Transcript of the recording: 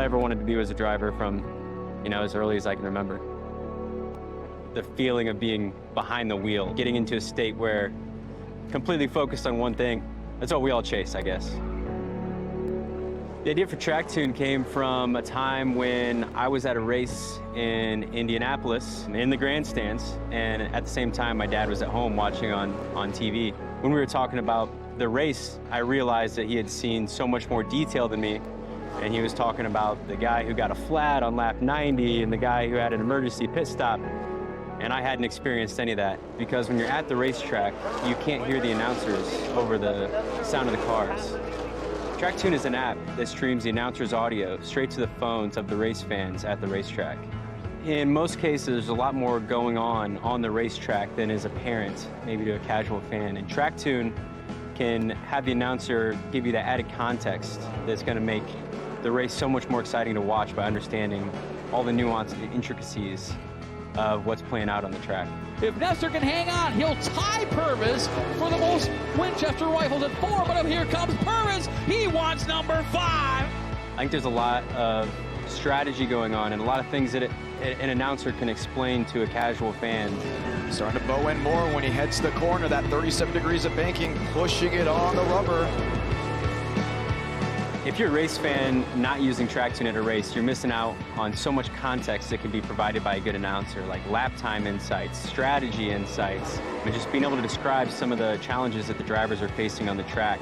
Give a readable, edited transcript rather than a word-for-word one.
I ever wanted to do as a driver from, as early as I can remember. The feeling of being behind the wheel, getting into a state where completely focused on one thing, that's what we all chase, I guess. The idea for TrackTune came from a time when I was at a race in Indianapolis in the grandstands, and at the same time my dad was at home watching on TV. When we were talking about the race, I realized that he had seen so much more detail than me, and he was talking about the guy who got a flat on lap 90 and the guy who had an emergency pit stop. And I hadn't experienced any of that, because when you're at the racetrack, you can't hear the announcers over the sound of the cars. TrackTune is an app that streams the announcer's audio straight to the phones of the race fans at the racetrack. In most cases, there's a lot more going on the racetrack than is apparent, maybe to a casual fan. And TrackTune can have the announcer give you that added context that's going to make the race so much more exciting to watch by understanding all the nuance and the intricacies of what's playing out on the track. If Nestor can hang on, he'll tie Purvis for the most Winchester rifles at 4, but here comes Purvis. He wants number 5. I think there's a lot of strategy going on and a lot of things that an announcer can explain to a casual fan. Starting to bow in more when he heads the corner, that 37 degrees of banking, pushing it on the rubber. If you're a race fan not using TrackTune at a race, you're missing out on so much context that can be provided by a good announcer, like lap time insights, strategy insights, and just being able to describe some of the challenges that the drivers are facing on the track.